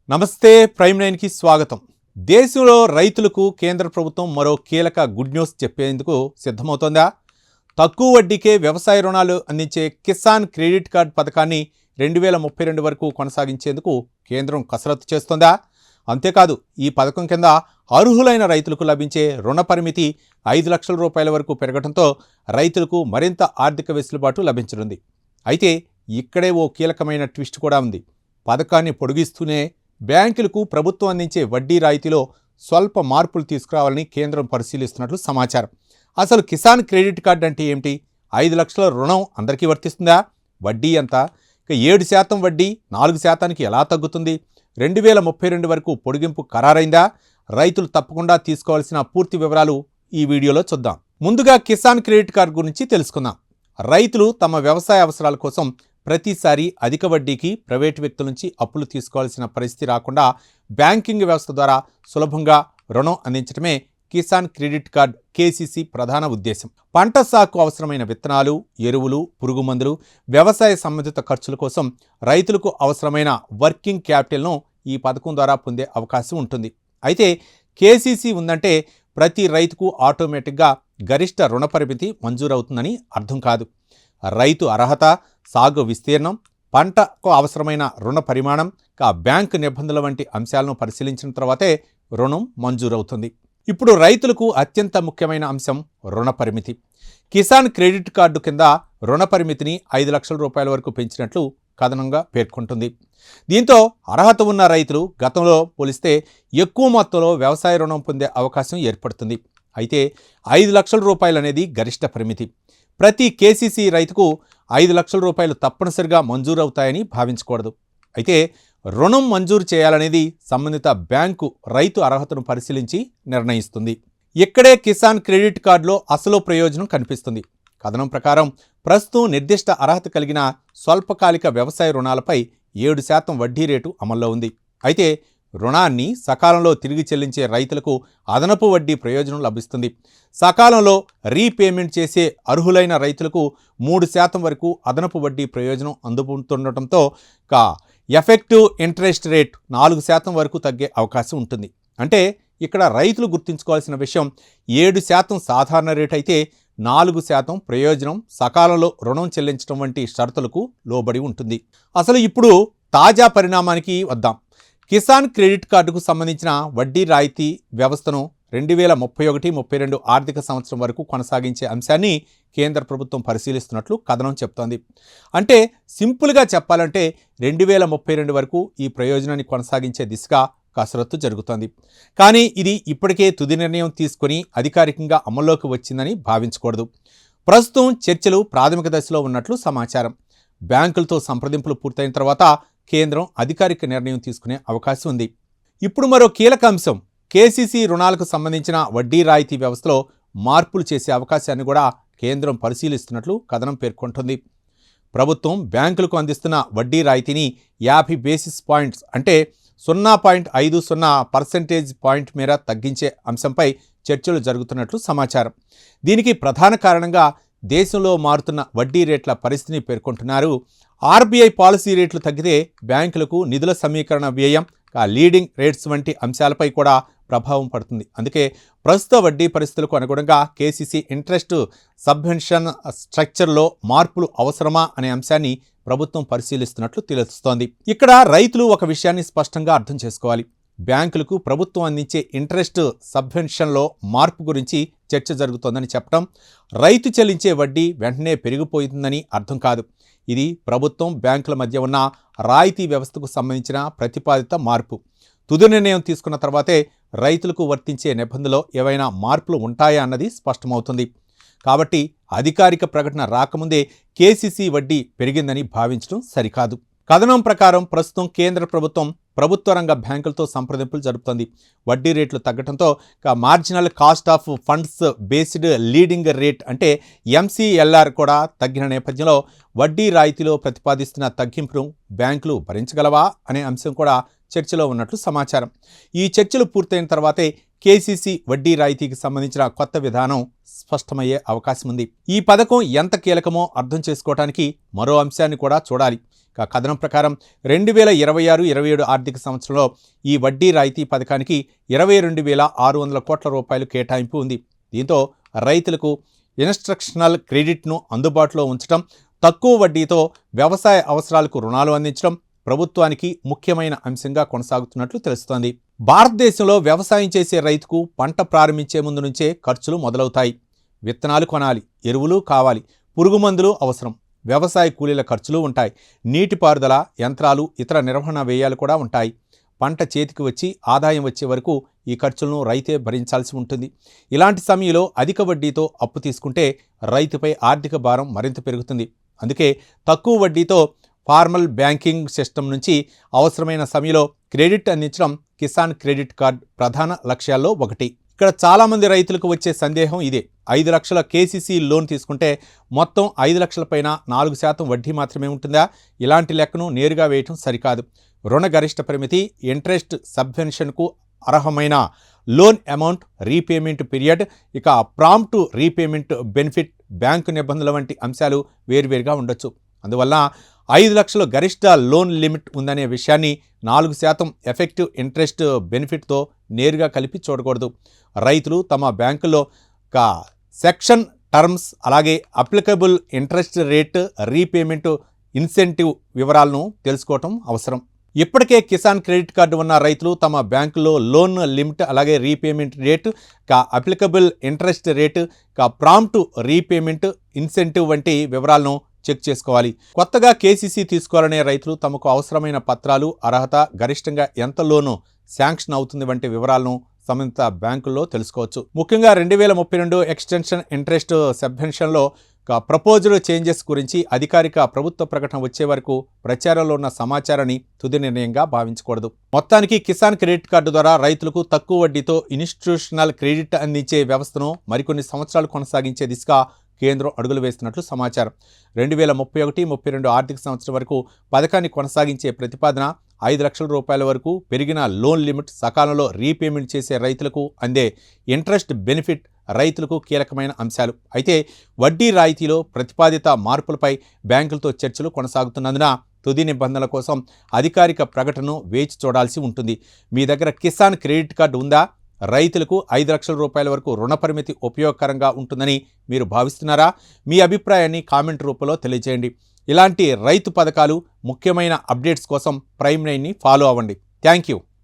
నమస్తే ప్రైమ్ నైన్కి స్వాగతం. దేశంలో రైతులకు కేంద్ర ప్రభుత్వం మరో కీలక గుడ్ న్యూస్ చెప్పేందుకు సిద్ధమవుతోందా? తక్కువ వడ్డీకే వ్యవసాయ రుణాలు అందించే కిసాన్ క్రెడిట్ కార్డ్ పథకాన్ని 2032 వరకు కొనసాగించేందుకు కేంద్రం కసరత్తు చేస్తోందా? అంతేకాదు, ఈ పథకం కింద అర్హులైన రైతులకు లభించే రుణ పరిమితి 5 లక్షల రూపాయల వరకు పెరగడంతో రైతులకు మరింత ఆర్థిక వెసులుబాటు లభించనుంది. అయితే ఇక్కడే ఓ కీలకమైన ట్విస్ట్ కూడా ఉంది. పథకాన్ని పొడిగిస్తూనే బ్యాంకులకు ప్రభుత్వం అందించే వడ్డీ రాయితీలో స్వల్ప మార్పులు తీసుకురావాలని కేంద్రం పరిశీలిస్తున్నట్లు సమాచారం. అసలు కిసాన్ క్రెడిట్ కార్డ్ అంటే ఏమిటి? 5 లక్షల రుణం అందరికీ వర్తిస్తుందా? వడ్డీ ఎంత? ఇక 7% వడ్డీ 4%కి ఎలా తగ్గుతుంది? 2032 వరకు పొడిగింపు ఖరారైందా? రైతులు తప్పకుండా తీసుకోవాల్సిన పూర్తి వివరాలు ఈ వీడియోలో చూద్దాం. ముందుగా కిసాన్ క్రెడిట్ కార్డ్ గురించి తెలుసుకుందాం. రైతులు తమ వ్యవసాయ అవసరాల కోసం ప్రతిసారి అధిక వడ్డీకి ప్రైవేటు వ్యక్తుల నుంచి అప్పులు తీసుకోవాల్సిన పరిస్థితి రాకుండా బ్యాంకింగ్ వ్యవస్థ ద్వారా సులభంగా రుణం అందించడమే కిసాన్ క్రెడిట్ కార్డ్ కేసీసీ ప్రధాన ఉద్దేశం. పంట సాగుకు అవసరమైన విత్తనాలు, ఎరువులు, పురుగు మందులు, వ్యవసాయ సంబంధిత ఖర్చుల కోసం రైతులకు అవసరమైన వర్కింగ్ క్యాపిటల్ను ఈ పథకం ద్వారా పొందే అవకాశం ఉంటుంది. అయితే కేసీసీ ఉందంటే ప్రతి రైతుకు ఆటోమేటిక్గా గరిష్ట రుణ పరిమితి మంజూరవుతుందని అర్థం కాదు. రైతు అర్హత, సాగు విస్తీర్ణం, పంటకు అవసరమైన రుణ పరిమాణం, బ్యాంకు నిబంధనల వంటి అంశాలను పరిశీలించిన తర్వాతే రుణం మంజూరవుతుంది. ఇప్పుడు రైతులకు అత్యంత ముఖ్యమైన అంశం రుణ పరిమితి. కిసాన్ క్రెడిట్ కార్డు కింద రుణ పరిమితిని 5 లక్షల రూపాయల వరకు పెంచినట్లు కథనంగా పేర్కొంటుంది. దీంతో అర్హత ఉన్న రైతులు గతంలో పోలిస్తే ఎక్కువ మొత్తంలో వ్యవసాయ రుణం పొందే అవకాశం ఏర్పడుతుంది. అయితే 5 లక్షల రూపాయలు అనేది గరిష్ట పరిమితి. ప్రతి కేసీసీ రైతుకు 5 లక్షల రూపాయలు తప్పనిసరిగా మంజూరవుతాయని భావించకూడదు. అయితే రుణం మంజూరు చేయాలనేది సంబంధిత బ్యాంకు రైతు అర్హతను పరిశీలించి నిర్ణయిస్తుంది. ఇక్కడే కిసాన్ క్రెడిట్ కార్డులో అసలు ప్రయోజనం కనిపిస్తుంది. కథనం ప్రకారం ప్రస్తుతం నిర్దిష్ట అర్హత కలిగిన స్వల్పకాలిక వ్యవసాయ రుణాలపై 7% వడ్డీ రేటు అమల్లో ఉంది. అయితే రుణాన్ని సకాలంలో తిరిగి చెల్లించే రైతులకు అదనపు వడ్డీ ప్రయోజనం లభిస్తుంది. సకాలంలో రీపేమెంట్ చేసే అర్హులైన రైతులకు 3% వరకు అదనపు వడ్డీ ప్రయోజనం అందుతుండటంతో ఎఫెక్టివ్ ఇంట్రెస్ట్ రేట్ 4% వరకు తగ్గే అవకాశం ఉంటుంది. అంటే ఇక్కడ రైతులు గుర్తుంచుకోవాల్సిన విషయం, 7% సాధారణ రేట్ అయితే 4% ప్రయోజనం సకాలంలో రుణం చెల్లించడం వంటి షరతులకు లోబడి ఉంటుంది. అసలు ఇప్పుడు తాజా పరిణామానికి వద్దాం. కిసాన్ క్రెడిట్ కార్డుకు సంబంధించిన వడ్డీ రాయితీ వ్యవస్థను 2031-32 ఆర్థిక సంవత్సరం వరకు కొనసాగించే అంశాన్ని కేంద్ర ప్రభుత్వం పరిశీలిస్తున్నట్లు కథనం చెప్తోంది. అంటే సింపుల్గా చెప్పాలంటే 2032 వరకు ఈ ప్రయోజనాన్ని కొనసాగించే దిశగా కసరత్తు జరుగుతోంది. కానీ ఇది ఇప్పటికే తుది నిర్ణయం తీసుకుని అధికారికంగా అమల్లోకి వచ్చిందని భావించకూడదు. ప్రస్తుతం చర్చలు ప్రాథమిక దశలో ఉన్నట్లు సమాచారం. బ్యాంకులతో సంప్రదింపులు పూర్తయిన తర్వాత కేంద్రం అధికారిక నిర్ణయం తీసుకునే అవకాశం ఉంది. ఇప్పుడు మరో కీలక అంశం, కేసీసీ రుణాలకు సంబంధించిన వడ్డీ రాయితీ వ్యవస్థలో మార్పులు చేసే అవకాశాన్ని కూడా కేంద్రం పరిశీలిస్తున్నట్లు కథనం పేర్కొంటుంది. ప్రభుత్వం బ్యాంకులకు అందిస్తున్న వడ్డీ రాయితీని 50 బేసిస్ పాయింట్స్ అంటే 0.50% పాయింట్ మేర తగ్గించే అంశంపై చర్చలు జరుగుతున్నట్లు సమాచారం. దీనికి ప్రధాన కారణంగా దేశంలో మారుతున్న వడ్డీ రేట్ల పరిస్థితిని పేర్కొంటున్నారు. ఆర్బీఐ పాలసీ రేట్లు తగ్గితే బ్యాంకులకు నిధుల సమీకరణ వ్యయం, లీడింగ్ రేట్స్ వంటి అంశాలపై కూడా ప్రభావం పడుతుంది. అందుకే ప్రస్తుత వడ్డీ పరిస్థితులకు అనుగుణంగా కేసీసీ ఇంట్రెస్ట్ సబ్వెన్షన్ స్ట్రక్చర్లో మార్పులు అవసరమా అనే అంశాన్ని ప్రభుత్వం పరిశీలిస్తున్నట్లు తెలుస్తోంది. ఇక్కడ రైతులు ఒక విషయాన్ని స్పష్టంగా అర్థం చేసుకోవాలి. బ్యాంకులకు ప్రభుత్వం అందించే ఇంట్రెస్ట్ సబ్వెన్షన్లో మార్పు గురించి చర్చ జరుగుతోందని చెప్పడం రైతు చెల్లించే వడ్డీ వెంటనే పెరిగిపోతుందని అర్థం కాదు. ఇది ప్రభుత్వం బ్యాంకుల మధ్య ఉన్న రాయితీ వ్యవస్థకు సంబంధించిన ప్రతిపాదిత మార్పు. తుది నిర్ణయం తీసుకున్న తర్వాతే రైతులకు వర్తించే నిబంధనలో ఏవైనా మార్పులు ఉంటాయా అన్నది స్పష్టమవుతుంది. కాబట్టి అధికారిక ప్రకటన రాకముందే కేసీసీ వడ్డీ పెరిగిందని భావించడం సరికాదు. కథనం ప్రకారం ప్రస్తుతం కేంద్ర ప్రభుత్వం ప్రభుత్వ రంగ బ్యాంకులతో సంప్రదింపులు జరుపుతోంది. వడ్డీ రేట్లు తగ్గడంతో marginal cost of funds based leading rate అంటే MCLR కూడా తగ్గిన నేపథ్యంలో వడ్డీ రాయితీలో ప్రతిపాదిస్తున్న తగ్గింపును బ్యాంకులు భరించగలవా అనే అంశం కూడా చర్చలో ఉన్నట్లు సమాచారం. ఈ చర్చలు పూర్తయిన తర్వాతే కేసీసీ వడ్డీ రాయితీకి సంబంధించిన కొత్త విధానం స్పష్టమయ్యే అవకాశం ఉంది. ఈ పథకం ఎంత కీలకమో అర్థం చేసుకోవడానికి మరో అంశాన్ని కూడా చూడాలి. కథనం ప్రకారం 2026-27 ఆర్థిక సంవత్సరంలో ఈ వడ్డీ రాయితీ పథకానికి 22,600 కోట్ల రూపాయలు కేటాయింపు ఉంది. దీంతో రైతులకు ఇన్స్ట్రక్షనల్ క్రెడిట్ను అందుబాటులో ఉంచడం, తక్కువ వడ్డీతో వ్యవసాయ అవసరాలకు రుణాలు అందించడం ప్రభుత్వానికి ముఖ్యమైన అంశంగా కొనసాగుతున్నట్లు తెలుస్తోంది. భారతదేశంలో వ్యవసాయం చేసే రైతుకు పంట ప్రారంభించే ముందు నుంచే ఖర్చులు మొదలవుతాయి. విత్తనాలు కొనాలి, ఎరువులు కావాలి, పురుగు మందులు అవసరం, వ్యవసాయ కూలీల ఖర్చులు ఉంటాయి, నీటిపారుదల యంత్రాలు, ఇతర నిర్వహణ వ్యయాలు కూడా ఉంటాయి. పంట చేతికి వచ్చి ఆదాయం వచ్చే వరకు ఈ ఖర్చులను రైతే భరించాల్సి ఉంటుంది. ఇలాంటి సమయంలో అధిక వడ్డీతో అప్పు తీసుకుంటే రైతుపై ఆర్థిక భారం మరింత పెరుగుతుంది. అందుకే తక్కువ వడ్డీతో ఫార్మల్ బ్యాంకింగ్ సిస్టమ్ నుంచి అవసరమైన సమయంలో క్రెడిట్ అందించడం కిసాన్ క్రెడిట్ కార్డ్ ప్రధాన లక్ష్యాల్లో ఒకటి. ఇక్కడ చాలామంది రైతులకు వచ్చే సందేహం ఇదే. 5 లక్షల కేసీసీ లోన్ తీసుకుంటే మొత్తం 5 లక్షల పైన 4% వడ్డీ మాత్రమే ఉంటుందా? ఇలాంటి లెక్కను నేరుగా వేయటం సరికాదు. రుణ గరిష్ట పరిమితి, ఇంట్రెస్ట్ సబ్వెన్షన్కు అర్హమైన లోన్ అమౌంట్, రీపేమెంట్ పీరియడ్, ఇక ప్రాంప్ట్ రీపేమెంట్ బెనిఫిట్, బ్యాంకు నిబంధనల వంటి అంశాలు వేరువేరుగా ఉండొచ్చు. అందువల్ల 5 లక్షల గరిష్ట లోన్ లిమిట్ ఉందనే విషయాన్ని 4% ఎఫెక్టివ్ ఇంట్రెస్ట్ బెనిఫిట్తో నేరుగా కలిపి చూడకూడదు. రైతులు తమ బ్యాంకులో సెక్షన్ టర్మ్స్, అలాగే applicable interest rate, repayment incentive వివరాలను తెలుసుకోవటం అవసరం. ఇప్పటికే కిసాన్ క్రెడిట్ కార్డు ఉన్న రైతులు తమ బ్యాంకులో లోన్ లిమిట్, అలాగే repayment rate, applicable interest rate, prompt repayment incentive వంటి వివరాలను చెక్ చేసుకోవాలి. కొత్తగా కేసీసీ తీసుకోవాలనే రైతులు తమకు అవసరమైన పత్రాలు, అర్హత, గరిష్టంగా ఎంత లోను శాంక్షన్ అవుతుంది వంటి వివరాలను సంబంధిత బ్యాంకుల్లో తెలుసుకోవచ్చు. ముఖ్యంగా 2032 ఎక్స్టెన్షన్ ఇంట్రెస్ట్ సబ్వెన్షన్లో ప్రపోజ్డ్ చేంజెస్ గురించి అధికారిక ప్రభుత్వ ప్రకటన వచ్చే వరకు ప్రచారంలో ఉన్న సమాచారాన్ని తుది నిర్ణయంగా భావించకూడదు. మొత్తానికి కిసాన్ క్రెడిట్ కార్డు ద్వారా రైతులకు తక్కువ వడ్డీతో ఇన్స్టిట్యూషనల్ క్రెడిట్ అందించే వ్యవస్థను మరికొన్ని సంవత్సరాలు కొనసాగించే దిశగా కేంద్రం అడుగులు వేస్తున్నట్లు సమాచారం. 2031-32 ఆర్థిక సంవత్సరం వరకు పథకాన్ని కొనసాగించే ప్రతిపాదన 5 లక్షల రూపాయల వరకు పెరిగిన లోన్ లిమిట్, సకాలంలో రీపేమెంట్ చేసే రైతులకు అందే ఇంట్రెస్ట్ బెనిఫిట్ రైతులకు కీలకమైన అంశాలు. అయితే వడ్డీ రాయితీలో ప్రతిపాదిత మార్పులపై బ్యాంకులతో చర్చలు కొనసాగుతున్నందున తుది నిబంధనల కోసం అధికారిక ప్రకటనను వేచి చూడాల్సి ఉంటుంది. మీ దగ్గర కిసాన్ క్రెడిట్ కార్డు ఉందా? రైతులకు 5 లక్షల రూపాయల వరకు రుణ పరిమితి ఉపయోగకరంగా ఉంటుందని మీరు భావిస్తున్నారా? మీ అభిప్రాయాన్ని కామెంట్ రూపంలో తెలియజేయండి. ఇలాంటి రైతు పథకాలు, ముఖ్యమైన అప్డేట్స్ కోసం ప్రైమ్9ని ఫాలో అవ్వండి. Thank you.